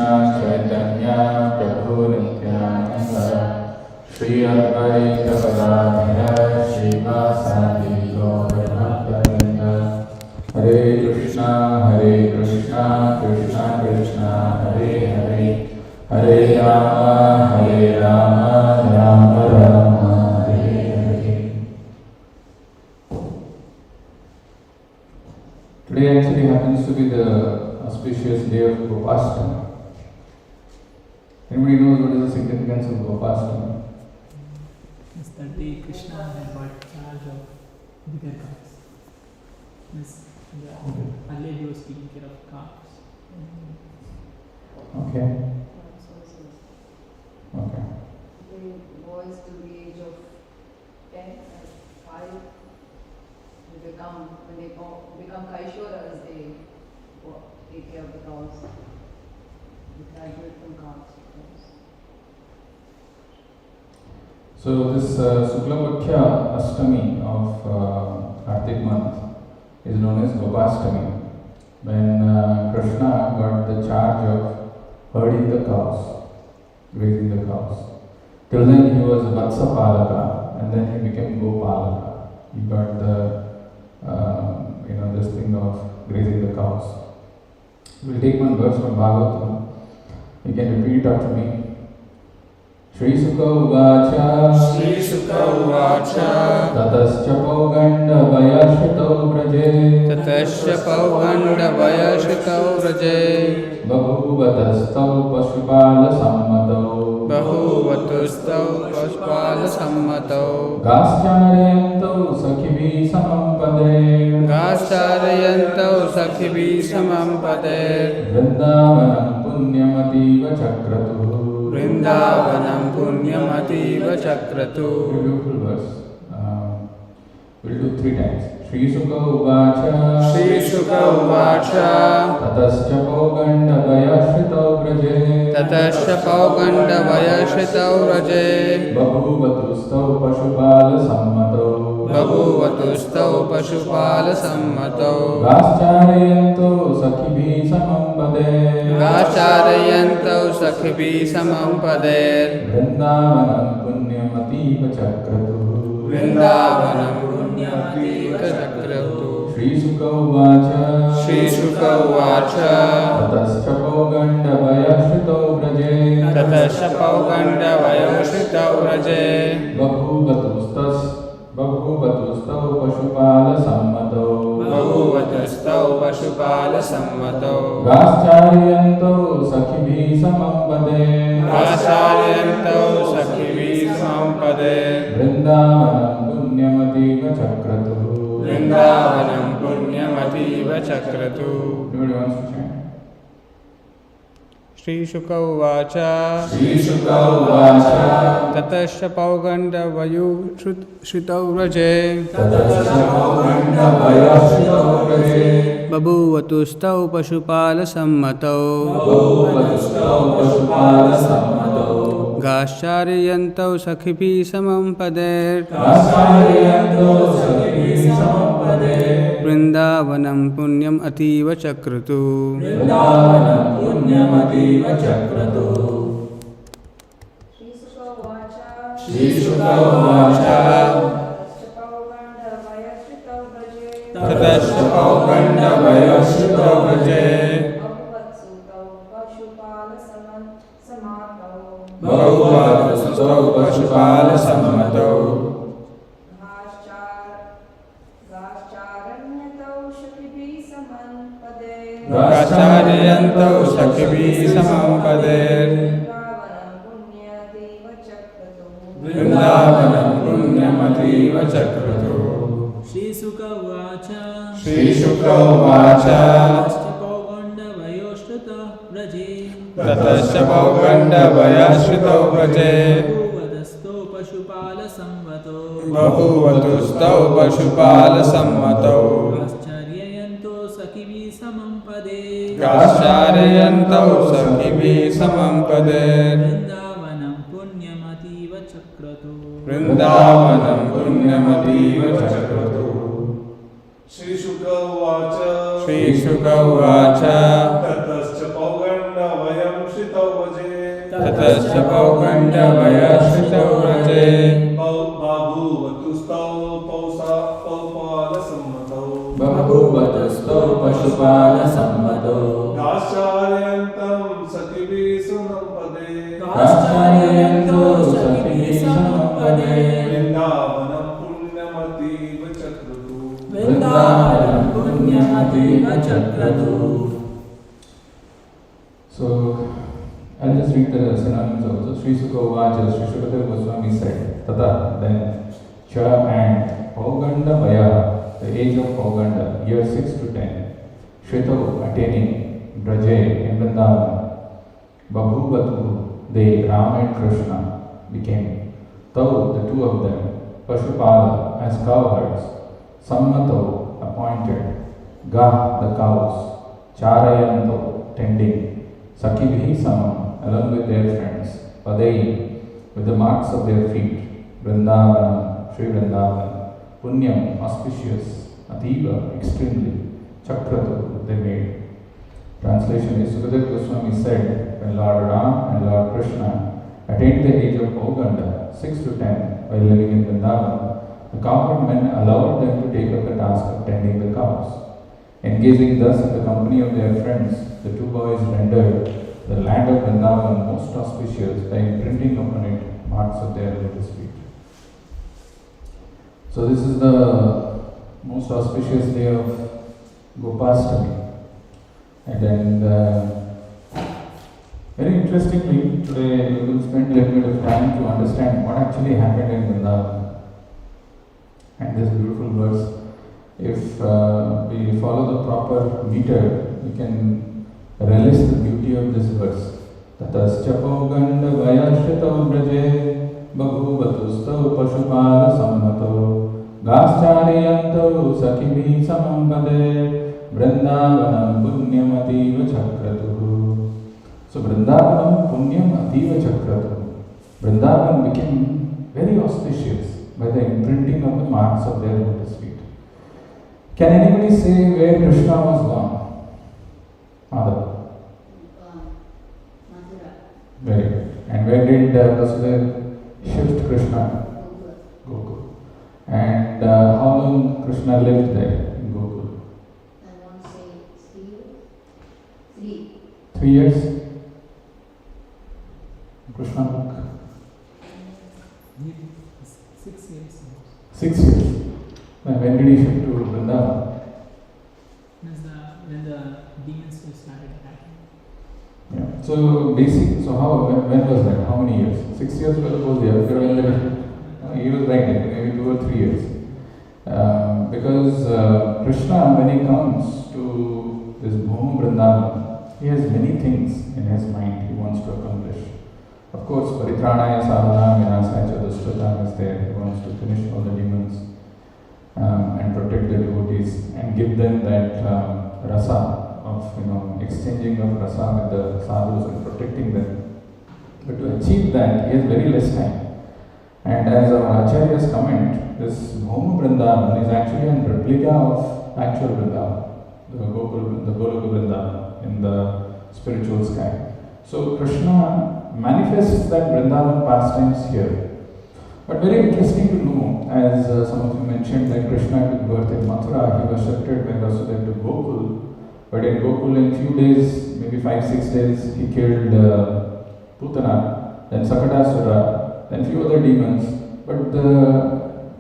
Krishna Chaitanya Prabhu Nityananda Shri Advaita Gadadhara Srivasadi Gaura Bhaktavinda Hare Krishna Krishna Krishna Hare Hare Hare Rama Rama Rama Hare Hare. Today actually happens to be the auspicious day of Gopastami. Anybody knows what is the significance of Gopastami? It's the day Krishna had got charge of bigger cows. Earlier he was taking care of cows. Okay. The boys to the age of 10 and 5 when they become Kaishoras, they take care of the cows. They graduate from cows. So this Suklapakya Ashtami of Kartik month is known as Gopastami, when Krishna got the charge of herding the cows, grazing the cows. Till then he was Vatsapalaka, and then he became Gopalaka. He got the this thing of grazing the cows. We'll take one verse from Bhagavatam. You can repeat it after me. Shri Sukha Uvacha Tatascha Pauganda Vayashritau Vraje Bahuvatastav Pashupala Sammatau Gascharayantau Sakhivi Samampade Vrindavanam Punyamativa Chakratu. Beautiful verse. We'll do 3 times. Shri Sukha Uvacha Tatascha Pauganda Vayashritau Vraje Bahuvatastav Pashupala Sammatau Gascharayantau Sakhivi Samampade Vrindavanam Punyamativa Chakratu. Shri Sukha Uvacha Tatascha Pauganda Vayashritau Vraje Bahuvatastav Pashupala Sammatau Gascharayantau Sakhivi Samampade Vrindavanam Punyamativa Chakratu. Nobody wants to chant? Shri Sukha Uvacha Tatascha Pauganda Vayashritau Vraje Babhuvatustau Pashupala Sammatau Gascharayantau Sakhivi Samampade Vrindavanam Punyam Ativa Chakratu. Shri Sukha Uvacha Tatascha Pauganda Vayashritau Vraje Bahuvatastav Pashupala Sammatau Gascharayantau Sakhivi Samampade Vrindavanam Punyamativa Chakratu. Shri Sukha Uvacha Tatascha Pauganda Vayashritau Vraje Bahuvatastav Pashupala Sammatau Gascharayantau Sakhivi Samampade Vrindavanam Punyamativa Chakratu. Shri Sukha Uvacha Tatascha Pauganda Vayashritau श्रितौ वजे ततश्च पौगण्डवयाश्रितौ व्रजे बाभूवतुस्तौ पौपालसम्मतौ बभूवतुस्तौ पशुपालसम्मतौ दाश्चार्यन्तं सखिभिः सुनं पदे दाश्चार्ययन्तो सखिभिः समं पदे वृन्दावनं पुण्यमतीव चक्रतु वृन्दावनं पुण्यमतीव चक्रतु. So, I'll just read the synonyms also. Sri Sukha Uvacha, Sri Shukadeva Goswami said, Tata, then, Cha and Pauganda Vaya, the age of Pauganda, year 6 to 10, Shrito, attaining, Braje, in Vrindavan, Babhuvatu, they, Ram and Krishna, became, Tau, the two of them, Pashupala, as cowherds, Sammato, appointed, Gah, the cows, Charayanto, tending, Sakibhi Samam, along with their friends, Padai, with the marks of their feet, Vrindavanam, Sri Vrindavan, Punyam, auspicious, Ativa, extremely, Chakratu, they made. Translation is, Sukadeva Goswami said, when Lord Ram and Lord Krishna attained the age of Pauganda, 6 to 10, while living in Vrindavan, the cowherd men allowed them to take up the task of tending the cows. Engaging thus in the company of their friends, the two boys rendered the land of Vrindavan most auspicious by imprinting upon it marks of their lotus feet. So this is the most auspicious day of Gopastami. And then, very interestingly, today we will spend a little bit of time to understand what actually happened in Vrindavan. And this beautiful verse, if we follow the proper meter, we can relish the beauty of this verse. Tatascha Pauganda Vayashritau Braje Babhuvatustau Pashupala Sammato Gascharyanto Sakibhi Samam Pade Vrindavanam Punyam Ativa Chakratu. So Vrindavanam Punyam Ativa Chakratu. Vrindavan became very auspicious by the imprinting of the marks of their lotus feet. Can anybody say where Krishna was born? Mother. Very good. And where did Vasudeva shift Krishna? Gokul. And how long Krishna lived there in Gokul? I want to say 3 years. 3 years? Krishna book? 6 years. 6 years. When did he shift to Vrindavan? When the demons were started attacking. Yeah. So when was that? How many years? 6 years was he was right there, maybe 2 or 3 years. Because Krishna, when he comes to this Bhoma Vrindavan, he has many things in his mind he wants to accomplish. Of course, Paritranaya Sadhana Vinasaya Cha Dushratam is there. He wants to finish all the demons and protect the devotees and give them that rasa of exchanging of rasa with the sadhus and protecting them. But to achieve that, he has very less time. And as our acharyas comment, this Bhoma Vrindavan is actually a replica of actual Vrindavan, the Goloka Vrindavan in the spiritual sky. So Krishna manifests that Vrindavan pastimes here. But very interesting to know, as some of you mentioned, that Krishna took birth in Mathura, he was shifted by Vasudeva to Gokul. But in Gokul, in few days, maybe 5-6 days, he killed Putana, then Sakatasura, then few other demons. But the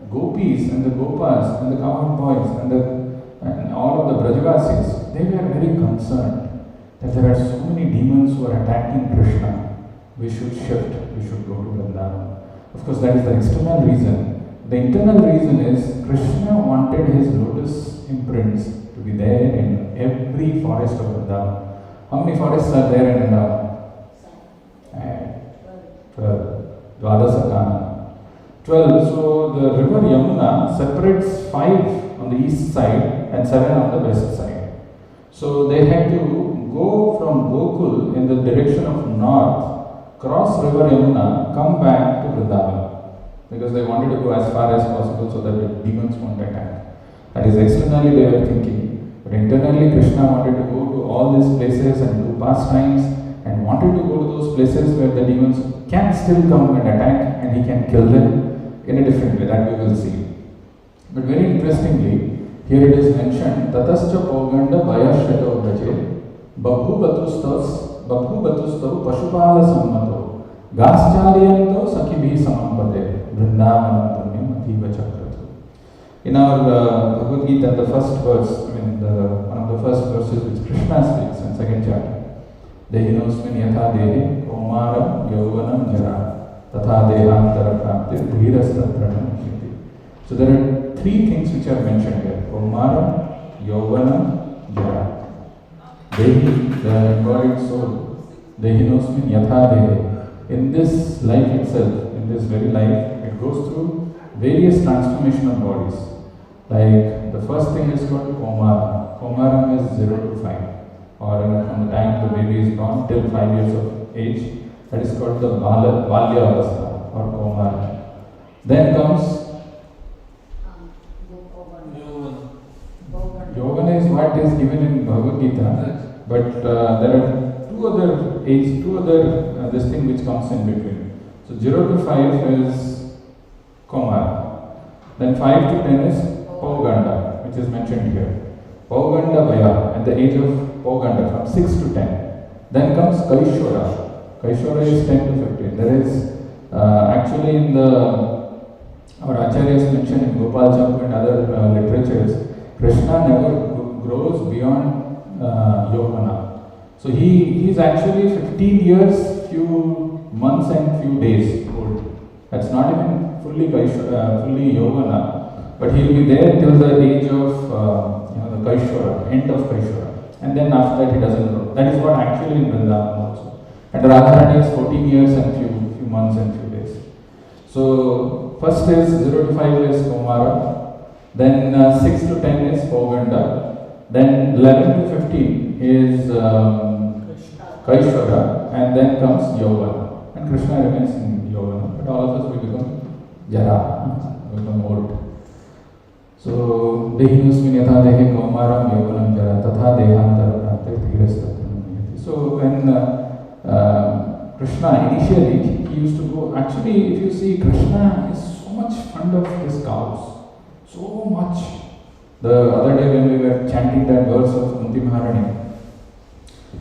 gopis and the gopas and the cowherd boys and all of the Brajavasis, they were very concerned that there are so many demons who are attacking Krishna. We should shift, we should go to Vrindavan. Of course, that is the external reason. The internal reason is Krishna wanted his lotus imprints to be there in every forest of Vrindavan. How many forests are there in Vrindavan? 12. Dasa 12. So the river Yamuna separates 5 on the east side and 7 on the west side. So they had to go from Gokul in the direction of north, cross river Yamuna, come back to Vrindavan, because they wanted to go as far as possible so that the demons won't attack. That is, externally they were thinking, but internally Krishna wanted to go to all these places and do pastimes and wanted to go those places where the demons can still come and attack and he can kill them in a different way, that we will see. But very interestingly, here it is mentioned, Tatascha Poganda Bayashrato Braje, Babhu Batustav Pashupala Sammato, Gascharyanto Sakibhi Samampade, Vrindavanam Punyam Ativa Chakratu. In our Bhagavad Gita, the first verse, one of the first verses which Krishna speaks in second chapter, Dehinosmin Yatha Dehi, Omara Yovanam Jara, Tatha Dehantara Prapti, Dhirastatra Shiti. So there are three things which are mentioned here, Omara, Yovanam, Jara. Dehi, the embodied soul, Dehinosmin Yatha Dehi. In this life itself, in this very life, it goes through various transformation of bodies. Like the first thing is called Komara. Komaram is 0 to 5, or from the time the baby is born till 5 years of age. That is called the Balya Avastha or Komara. Then comes Yovana is what is given in Bhagavad Gita, but there are two other this thing which comes in between. So 0 to 5 is Komara. Then 5 to 10 is Poganda, which is mentioned here. Poganda Baya, at the age of Poganda, from 6 to 10. Then comes Kaishora. Kaishora is 10 to 15. There is actually in our acharyas mentioned in Gopal Champu and other literatures, Krishna never grows beyond Yovana. So he is actually 15 years, few months and few days old. That's not even fully Yovana. But he will be there till the age of the Kaishora, end of Kaishora. And then after that he doesn't grow. That is what actually in Vrindavan also. And Radharani is 14 years and few months and few days. So first is 0 to 5 is Komara. Then 6 to 10 is Poganda. Then 11 to 15 is Kaishora. And then comes Yovana. And Krishna remains in Yovana. But all of us will become Jara, become old. So, Dehinusmin Yatha Dehe Kaumaram Yovanam Jara Tatha Dehantara Prapte Dhirastatram. So, when Krishna initially, he used to go, actually, if you see, Krishna is so much fond of his cows. So much. The other day when we were chanting that verse of Kunti Maharani,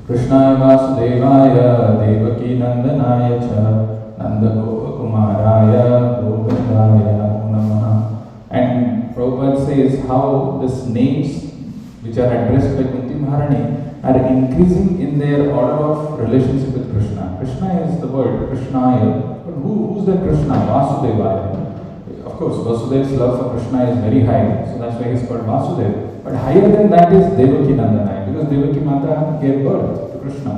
Krishnaya Vasudevaya Devaki Nandanaya Cha Nanda Gopa Kumaraya Govindaya Namo Namaha. And Prabhupada says how these names which are addressed by Kunti Maharani are increasing in their order of relationship with Krishna. Krishna is the word, Krishnaya. But who's the Krishna? Vasudevaya. Of course, Vasudev's love for Krishna is very high, so that's why he's called Vasudev. But higher than that is Devaki Nandanaya, because Devaki Mata gave birth to Krishna.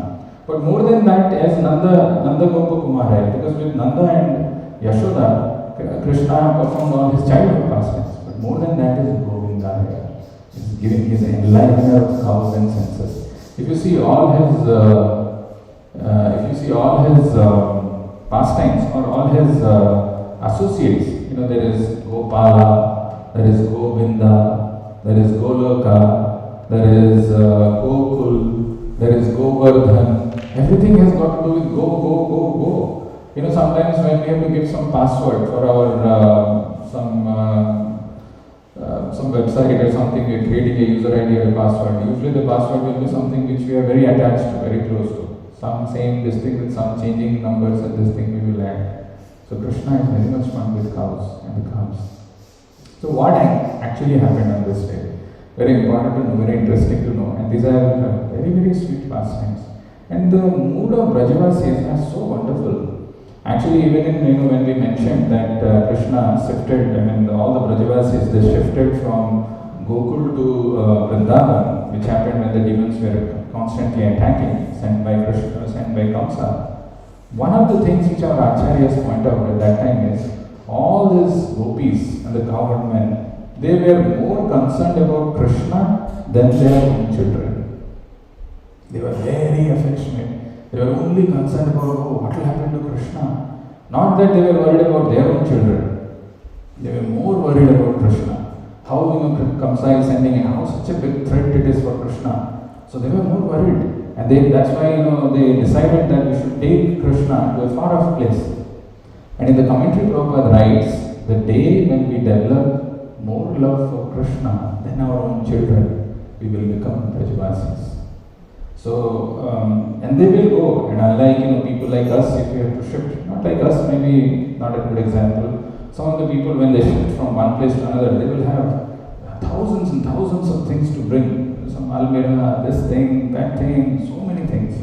But more than that is Nanda Gopa Kumaraya, because with Nanda and Yashoda, Krishna performed all his childhood pastimes. But more than that is Govindaya. He's giving his enlightenment of cows and senses. If you see all his pastimes or all his associates, there is Gopala, there is Govinda, there is Goloka, there is Gokul, there is Govardhan. Everything has got to do with go. Sometimes when we have to give some password for our some website or something, we are creating a user ID or a password. Usually the password will be something which we are very attached to, very close to. Some same this thing with some changing numbers and this thing we will add. So Krishna is very much fun with cows and the calves. So what actually happened on this day? Very important to know, very interesting to know. And these are very, very sweet pastimes. And the mood of Brajavasis are so wonderful. Actually, even in, when we mentioned that Krishna shifted, all the Brajavasis, they shifted from Gokul to Vrindavan, which happened when the demons were constantly attacking, sent by Krishna, sent by Kamsa. One of the things which our acharyas point out at that time is, all these gopis and the cowherd men, they were more concerned about Krishna than their own children. They were very affectionate. They were only concerned about, what will happen to Krishna. Not that they were worried about their own children. They were more worried about Krishna. How Kamsa is sending and how such a big threat it is for Krishna. So they were more worried. And that's why they decided that we should take Krishna to a far off place. And in the commentary Prabhupada writes, the day when we develop more love for Krishna than our own children, we will become Brajavasis. So, and they will go, and unlike people like us, if we have to shift, not like us, maybe not a good example, some of the people when they shift from one place to another, they will have thousands and thousands of things to bring. Some almirah, this thing, that thing, so many things.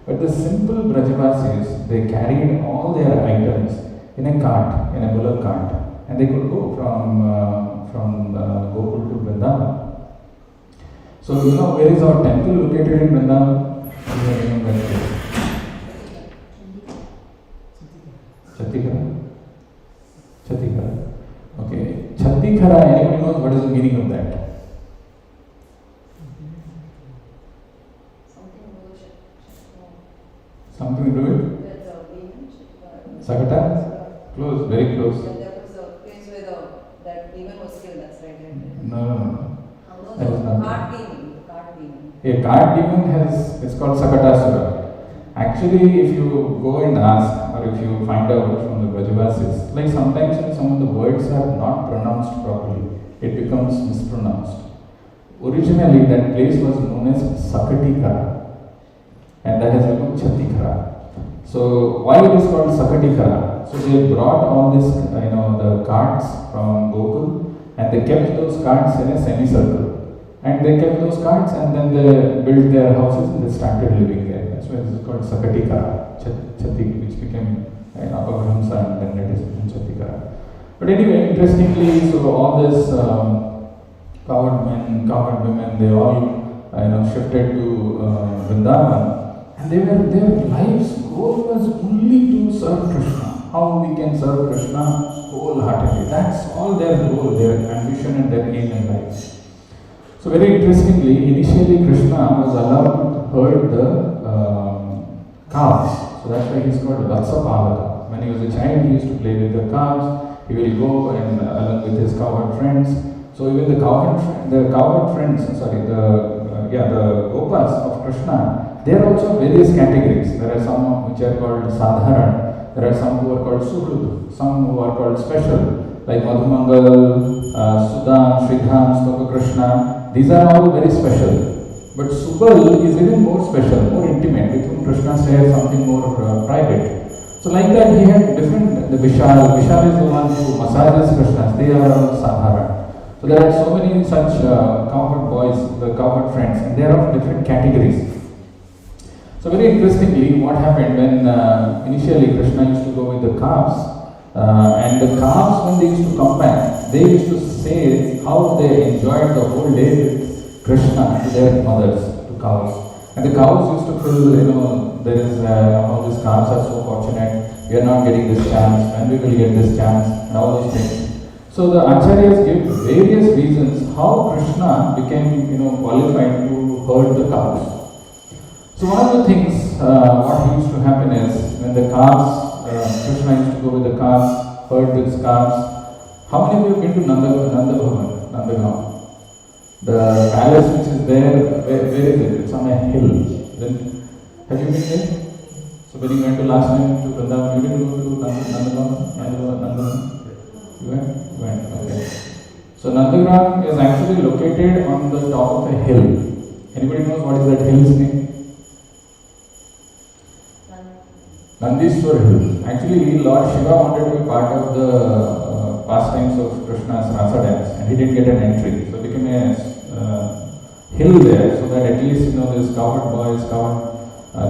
But the simple Brajavasis, they carried all their items in a cart, in a bullock cart, and they could go from Gokul to Vrindavan. So where is our temple located in Vrindavan? Chhattikara. Okay. Chhattikara, anybody knows what is the meaning of that? Something to do with? Sakata? Close, very close. That was the place where that demon was killed, that's right. No. That is not cart demon. A cart demon it's called Sakatasura. Actually, if you go and ask, or if you find out from the Brajavasis, like sometimes when some of the words are not pronounced properly, it becomes mispronounced. Originally, that place was known as Sakatikara, and that has become Chhattikara. So, why it is called Sakatikara? So, they brought all this, the carts from Gokul, and they kept those carts in a semicircle. And they kept those carts, and then they built their houses and they started living there. That's why this is called Sakatikara, Chatti, which became Apagramsa, and then it is Chhattikara. But anyway, interestingly, so all this coward men, coward women, they all shifted to Vrindavan, and their lives' goal was only to serve Krishna. How we can serve Krishna wholeheartedly. That's all their goal, their ambition and their aim in life. So very interestingly, initially Krishna was allowed to herd the calves. So that's why he's called Vatsa Palaka. When he was a child, he used to play with the calves. He will go and along with his cowherd friends. So even the cowherd friends, the Gopas of Krishna, there are also various categories. There are some which are called Sadharan. There are some who are called Suhrud, some who are called special, like Madhumangal, Sudam, Shridham, Stoka Krishna. These are all very special. But Subal is even more special, more intimate, with whom Krishna shares something more private. So like that he had different, the Vishal is the one who massages Krishna, they are all Sadhara. So there are so many such cowherd boys, the cowherd friends, and they are of different categories. So very interestingly, what happened when initially Krishna used to go with the calves, and the calves when they used to come back, they used to say how they enjoyed the whole day with Krishna to their mothers, to cows. And the cows used to feel, there is, all these calves are so fortunate, we are not getting this chance, when we will get this chance, and all those things. So the Acharyas give various reasons how Krishna became, qualified to herd the cows. So one of the things, what used to happen is, when the calves, Krishna used to go with the calves, herd with calves. How many of you have been to Nandagaon? The palace which is there, where is it? It's on a hill. Have you been there? So when you went to last time to Vrindavan, you didn't go to Nandagaon? You went? Okay. So Nandagaon is actually located on the top of a hill. Anybody knows what is that hill's name? Nandishwar Hill. Actually, Lord Shiva wanted to be part of the pastimes of Krishna's Rasa dance, and he didn't get an entry. So it became a hill there, so that at least this cowherd boys,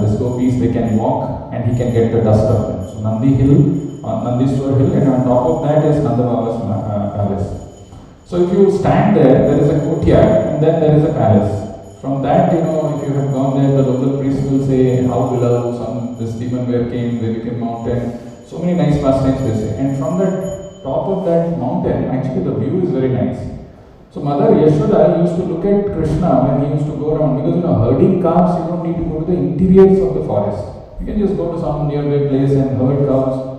this gopis, they can walk, and he can get the dust of them. So Nandi Hill, Nandishwar Hill, and on top of that is Nanda Baba's palace. So if you stand there is a courtyard, and then there is a palace. From that, if you have gone there, the local priest will say how below this demon where came, they became mountain. So many nice pastimes they say. And from the top of that mountain, actually the view is very nice. So Mother Yashoda used to look at Krishna when he used to go around, because herding calves, you don't need to go to the interiors of the forest. You can just go to some nearby place and herd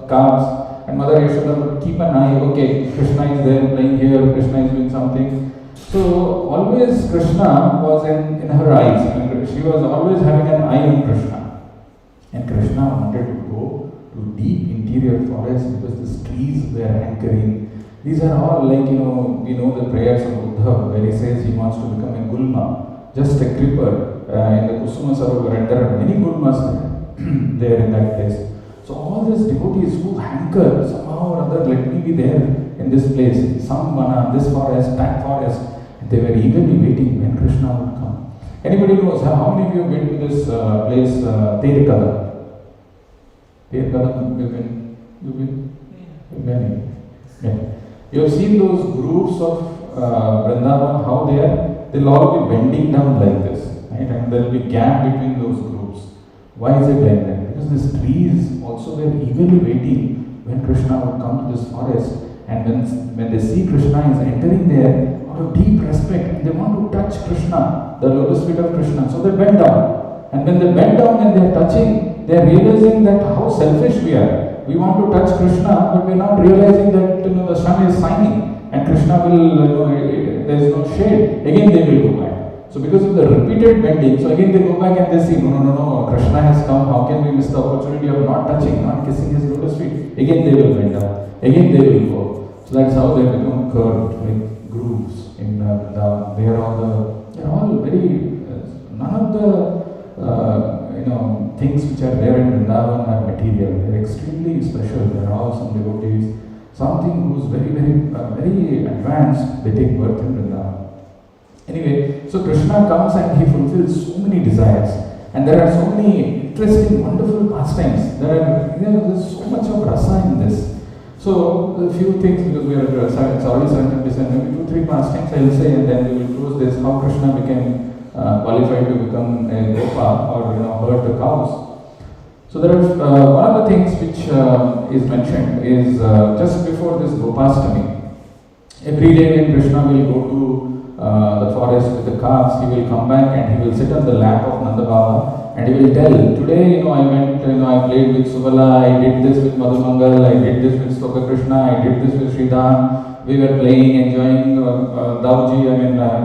calves, and Mother Yashoda would keep an eye, okay, Krishna is there playing here, Krishna is doing something. So always Krishna was in her eyes. she was always having an eye on Krishna. And Krishna wanted to go to deep interior forest because these trees were anchoring. These are all like, we know the prayers of Buddha where he says he wants to become a Gulma, just a creeper in the Kusuma Sarovar, and there are many Gulmas there in that place. So all these devotees who hanker somehow or other, let me be there in this place, some vana, this forest, that forest, and they were eagerly waiting when Krishna would come. Anybody knows how many of you have been to this place, Terikada? Terikada, you've been? Many. Yeah. You have seen those groups of Vrindavan, how they are? They'll all be bending down like this, right? And there will be gap between those groups. Why is it like that? Because these trees also were eagerly waiting when Krishna would come to this forest, and when they see Krishna is entering there, out of deep respect, they want to touch Krishna, the lotus feet of Krishna. So they bend down. And when they bend down and they are touching, they are realizing that how selfish we are. We want to touch Krishna, but we are not realizing that the sun is shining and Krishna will, there is no shade. Again they will go back. So because of the repeated bending, so again they go back and they see, no, Krishna has come, how can we miss the opportunity of not touching, not kissing his lotus feet? Again they will bend down, again they will go. So that's how they become curved, like grooves in they are all very, none of the, things which are there in Vrindavan are material. They are extremely special. There are all some devotees, something who's very, very advanced, they take birth in Vrindavan. Anyway, so Krishna comes and he fulfills so many desires, and there are so many interesting, wonderful pastimes. There's so much of rasa in this. So a few things, because we are it's already 7:57, maybe 2-3 pastimes I will say, and then we will close this. How Krishna became qualified to become a gopa, or herd the cows. So there are one of the things which is mentioned is just before this Gopastami. Every day when Krishna will go to the forest with the calves, he will come back and he will sit on the lap of Nanda Baba and he will tell, today I went, I played with Subala, I did this with Madhumangal, I did this with Stoka Krishna, I did this with Sridham, we were playing, enjoying,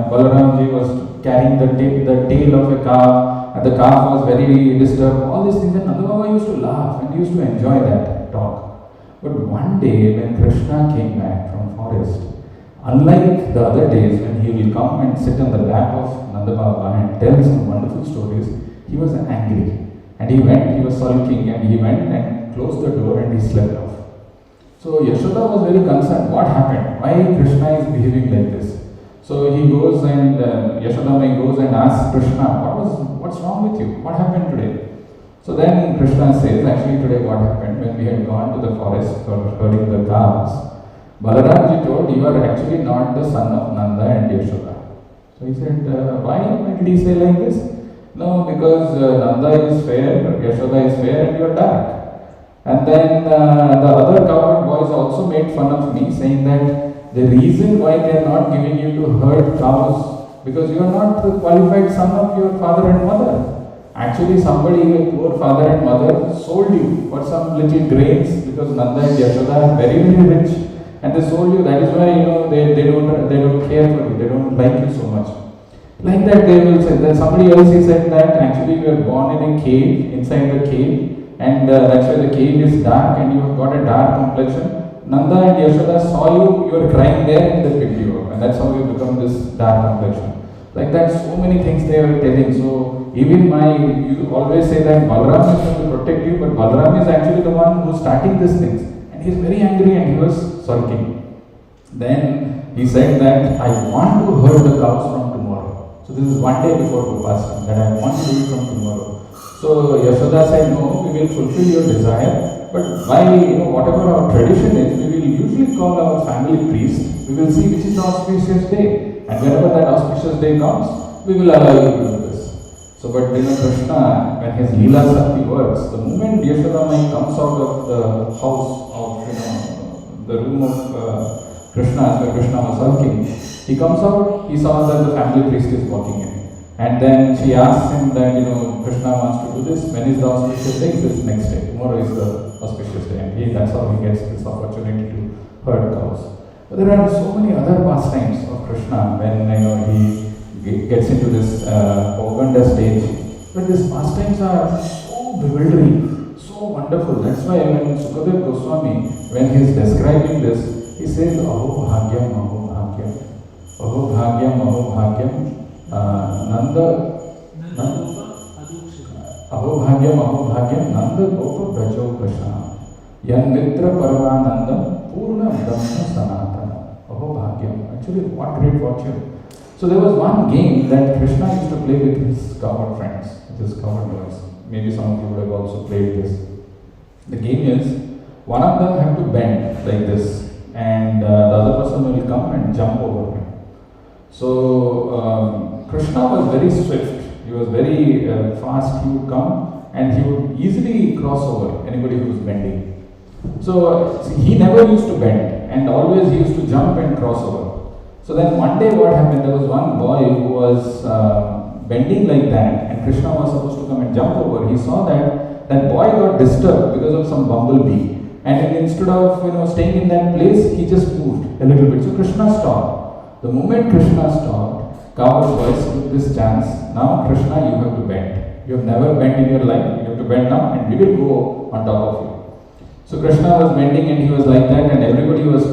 Balaramji was carrying the tail of a calf, and the calf was very disturbed, all these things, and Nanda Baba used to laugh and used to enjoy that talk. But one day when Krishna came back from forest, unlike the other days when he will come and sit on the lap of Nanda Baba and tell some wonderful stories, he was angry. And he was sulking, and he went and closed the door and he slept off. So Yashoda was very concerned, what happened? Why Krishna is behaving like this? So he goes and, Yashoda goes and asks Krishna, what's wrong with you? What happened today? So then Krishna says, actually today what happened, when we had gone to the forest for herding the calves, Balaramji told, you are actually not the son of Nanda and Yashoda. So he said, why did he say like this? No, because Nanda is fair, Yashoda is fair, and you are dark. And then the other cowherd boys also made fun of me, saying that the reason why they are not giving you to herd cows, because you are not the qualified son of your father and mother. Actually, somebody, your poor father and mother, sold you for some little grains, because Nanda and Yashoda are very, very rich. And they sold you, that is why they don't care for you, they don't like you so much. Like that they will say, that somebody else he said that actually you were born in a cave, inside the cave, and that's why the cave is dark and you have got a dark complexion. Nanda and Yashoda saw you were crying there and they picked you up, and that's how you become this dark complexion. Like that, so many things they were telling. So even you always say that Balaram is going to protect you, but Balaram is actually the one who is starting these things. And he is very angry and he was sulking. Then he said that I want to herd the cows from tomorrow. So this is one day before Gopastami, that I want to do it from tomorrow. So Yashoda said, no, we will fulfill your desire, but by whatever our tradition is, we will usually call our family priest, we will see which is the auspicious day, and whenever that auspicious day comes, we will allow you to do this. So but Krishna, when his Leela Sakti works, the moment Yashoda comes out of the house of the room of Krishna, where Krishna was sulking, he comes out, he saw that the family priest is walking in. And then she asks him that, Krishna wants to do this, when is the auspicious day? He says next day, tomorrow is the auspicious day. And that's how he gets this opportunity to herd cows. But there are so many other pastimes of Krishna when he gets into this Poganda stage. But these pastimes are so bewildering, so wonderful. That's why when Sukadev Goswami, when he is describing this, he says, Aho Bhagyam, Aho Bhagyam, Aho Bhagyam, Aho Bhagyam, Nanda, Aho Bhagyam, Aho Bhagyam, Nanda Gopa Brajo Prasham, Yan Mitra Paramananda, Purna Brahma Sanatana, Aho Bhagyam. Actually, what great fortune. So there was one game that Krishna used to play with his cowherd friends, with his cowherd boys. Maybe some of you would have also played this. The game is, one of them have to bend like this, and the other person will come and jump over him. So Krishna was very swift. He was very fast. He would come and he would easily cross over anybody who was bending. So he never used to bend, and always he used to jump and cross over. So then one day what happened, there was one boy who was bending like that, and Krishna was supposed to come and jump over. He saw that that boy got disturbed because of some bumblebee, and instead of staying in that place, he just moved a little bit. So Krishna stopped. The moment Krishna stopped, cowherd boys took this chance. Now Krishna, you have to bend. You have never bent in your life. You have to bend now, and we will go on top of you. So Krishna was bending, and he was like that, and everybody was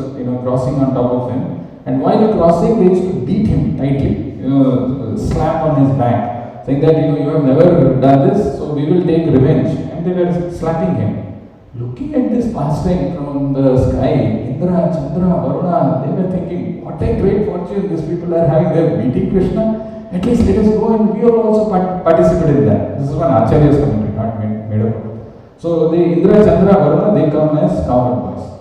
crossing on top of him. And while crossing, they used to beat him tightly, slap on his back, saying that you have never done this, so we will take revenge. And they were slapping him. Looking at this pastime from the sky, Indra, Chandra, Varuna, they were thinking, what a great fortune these people are having. They are beating Krishna. At least let us go and we will also participate in that. This is one Acharya's commentary, not made up. So the Indra, Chandra, Varuna, they come as cowherd boys.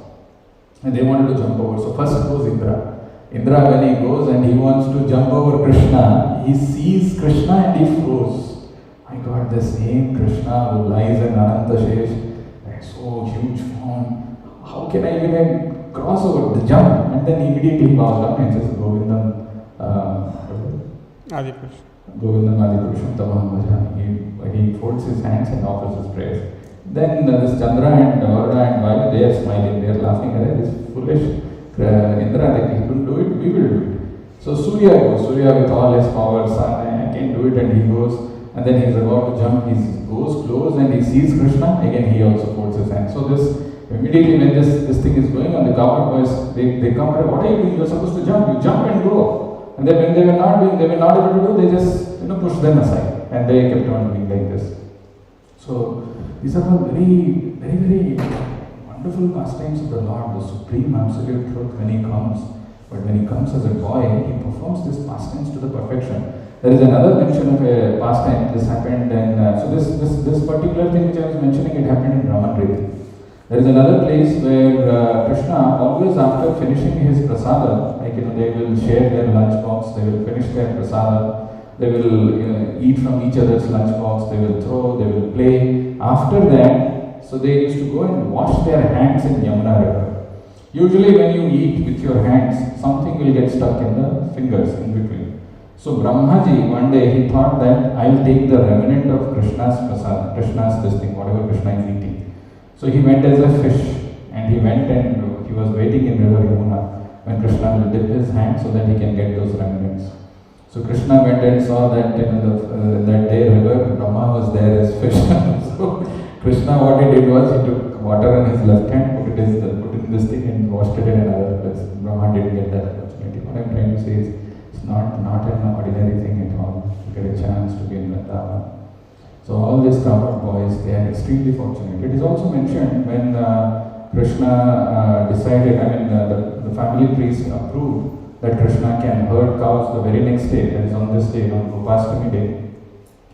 And they wanted to jump over. So first goes Indra. Indra, when he goes and he wants to jump over Krishna, he sees Krishna and he froze. My God, the same Krishna who lies in Ananta Shesh, that so huge form, how can I even cross over the jump? And then immediately he bows down and says, Govindam Adipurush. Govindam Adipurusham Tamaham Bhajami. He folds his hands and offers his prayers. Then this Chandra and Varuna and Vayu, they are smiling, they are laughing at this foolish Indra, that he couldn't do it, we will do it. So Surya goes, Surya with all his powers, I can do it, and he goes, and then he's about to jump, he goes close and he sees Krishna, again he also folds his hand. So this, immediately when this thing is going on, the cowherd boys, they come, what are you doing, you're supposed to jump, you jump and go. And then when they were not able to do, they just push them aside, and they kept on doing like this. So these are all very, very, very wonderful pastimes of the Lord, the supreme absolute truth when he comes. But when he comes as a boy, he performs these pastimes to the perfection. There is another mention of a pastime. This happened, and so this particular thing which I was mentioning, it happened in Ramanriti. There is another place where Krishna, always after finishing his prasada, they will share their lunch box, they will finish their prasada, they will eat from each other's lunch box, they will throw, they will play. After that, so they used to go and wash their hands in Yamuna river. Usually when you eat with your hands, something will get stuck in the fingers in between. So Brahmaji, one day he thought that I will take the remnant of Krishna's prasad, Krishna's this thing, whatever Krishna is eating. So he went as a fish, and he went and he was waiting in river Yamuna when Krishna will dip his hand so that he can get those remnants. So Krishna went and saw that that day river, Brahma was there as fish. So Krishna, what he did was, he took water in his left hand, put it in this thing and washed it in another place. Brahma didn't get that opportunity. What I'm trying to say is, it's not an ordinary thing at all to get a chance to be in Vrindavan. So all these cowherd boys, they are extremely fortunate. It is also mentioned when Krishna decided, the family priest approved that Krishna can herd cows the very next day, that is on this day, on Gopastami day.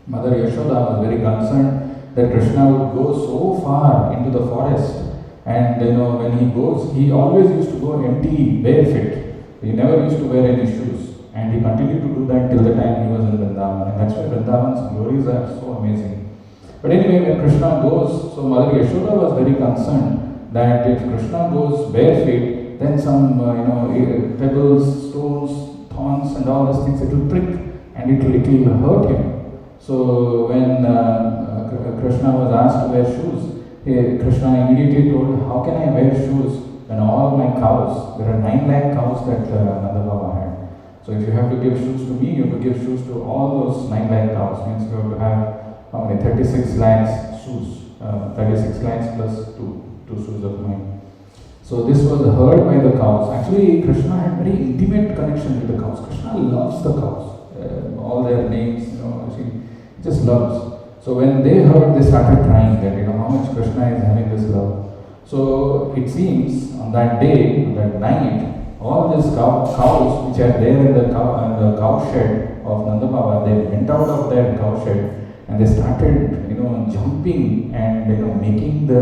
Mother Yashoda was very concerned that Krishna would go so far into the forest, and when he goes, he always used to go empty, barefoot. He never used to wear any shoes, and he continued to do that till the time he was in Vrindavan, and that's why Vrindavan's glories are so amazing. But anyway, when Krishna goes, so Mother Yashoda was very concerned that if Krishna goes barefoot, then some pebbles, stones, thorns and all those things, it will prick and it will hurt him. So when Krishna was asked to wear shoes, Krishna immediately told, how can I wear shoes when all my cows, there are 9 lakh cows that Nanda Baba had. So if you have to give shoes to me, you have to give shoes to all those 9 lakh cows. Means you have to have how many? 36 lakhs shoes. 36 lakhs plus two shoes of mine. So this was heard by the cows. Actually, Krishna had very intimate connection with the cows. Krishna loves the cows. All their names, he just loves. So when they heard, they started crying that, how much Krishna is having this love. So it seems on that day, on that night, all these cows which are there in the cow shed of Nanda Baba, they went out of their cow shed and they started, jumping and, making the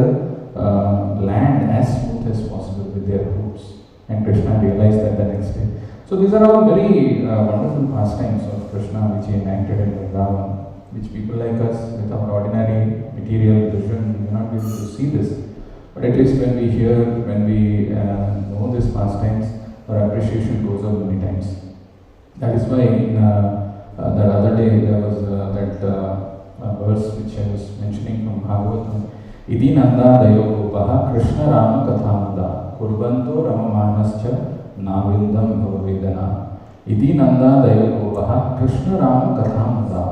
land as smooth as possible with their hooves. And Krishna realized that the next day. So these are all very wonderful pastimes of Krishna which he enacted in Vrindavan, which people like us with our ordinary material vision may not be able to see this. But at least when we hear, when we know these pastimes, our appreciation goes up many times. That is why in that other day there was that verse which I was mentioning from Bhagavatam. Idi nanda dayo gopaha Krishna Rama kathamada kurbanto ramamanascha navindam bhavavedana. Idi nanda dayo gopaha Krishna Rama kathamada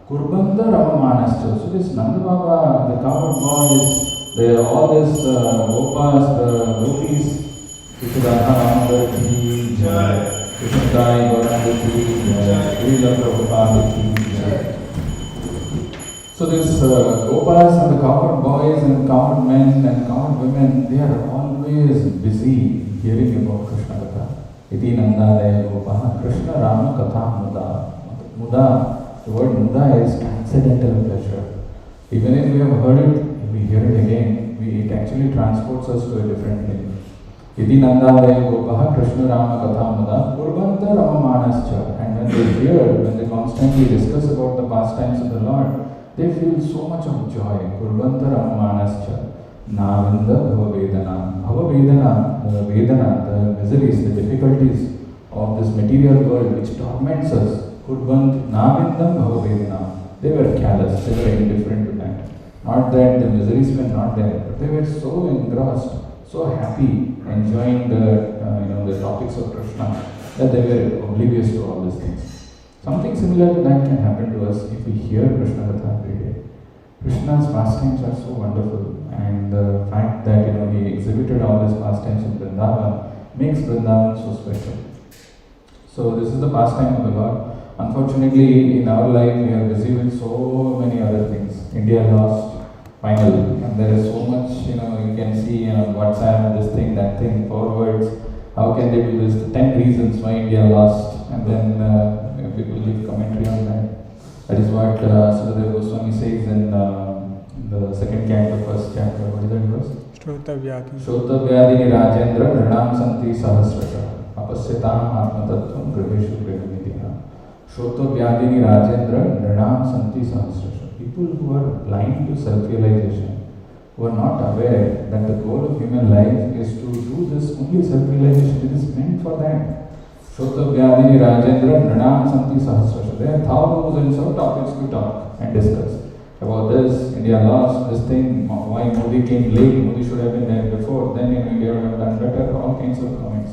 kurbanta ramamanascha. So this Nanda Baba, the cowherd boys, all these gopas, the gopis, Radha Ramandar ki jai, Krishna Dai Gauranga ki jai, Srila Prabhupada ki jai. So these gopas and the cowherd boys and cowherd men and cowherd women, they are always busy hearing about Krishna Katha. Iti nanda daya gopaha Krishna Rama Katha muda. Muda, the word muda is transcendental pleasure. Even if we have heard it, if we hear it again, it actually transports us to a different place. Iti nanda daya gopaha Krishna Rama Katha muda kurbanta ramamanascha. And when they hear, when they constantly discuss about the pastimes of the Lord, they feel so much of joy. Kurbanta ramamanascha navinda bhavavedana. Bhavavedana, the vedana, the miseries, the difficulties of this material world which torments us. Kurbant navindam bhavavedana. They were callous, they were indifferent to that. Not that the miseries were not there, but they were so engrossed, so happy, enjoying the topics of Krishna, that they were oblivious to all these things. Something similar to that can happen to us if we hear Krishna Katha every day. Krishna's pastimes are so wonderful, and the fact that he exhibited all these pastimes in Vrindavan makes Vrindavan so special. So this is the pastime of the Lord. Unfortunately, in our life we are busy with so many other things. India lost finally, and there is so much you can see on WhatsApp, this thing, that thing, forwards. How can they do this? 10 reasons why India lost, and then people give commentary on that. That is what Sukadeva Goswami says in the second canto, first chapter. What is that verse? Shrotavyadini Rajendra Nrinam Santi Sahasrasha Apasyatam Atmatattvam Griheshu Grihanitina. Shrotavyadini Rajendra Nrinam Santi Sahasrasha. People who are blind to self-realization, who are not aware that the goal of human life is to do this only self-realization. It is meant for that. Shrotavyadini Rajendra Nrinam Santi Sahasrasha. There are thousands of topics to talk and discuss. About this, India lost this thing, why Modi came late, Modi should have been there before, then India would have done better, all kinds of comments.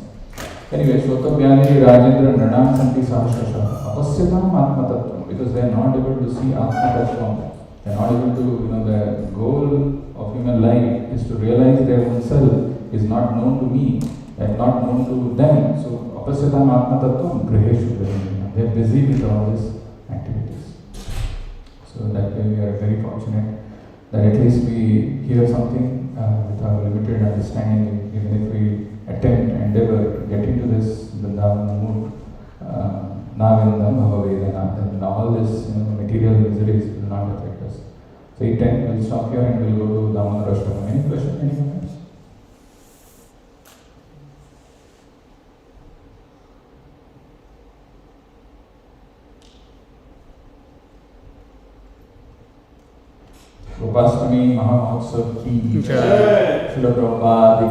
Anyway, Shrotavyadini Rajendra Nrinam Santi Sahasrasha Apasyatam Atmatattvam, because they are not able to see Atmatattvam. They are not able to, the goal of human life is to realize their own self is not known to me, and not known to them. So, Apasyatam Atmatattvam Griheshu Grihanitina. They are busy with all these activities. So that way we are very fortunate that at least we hear something with our limited understanding, even if we attempt, endeavor to get into this Vrindavan mood, Navindam Bhavavedana, then all this material miseries will not affect us. So 8:10, we'll stop here and we'll go to Damodar Ashtakam. Any question, any comments? Gopastami Mahamahotsav ki jai. Srila Prabhupada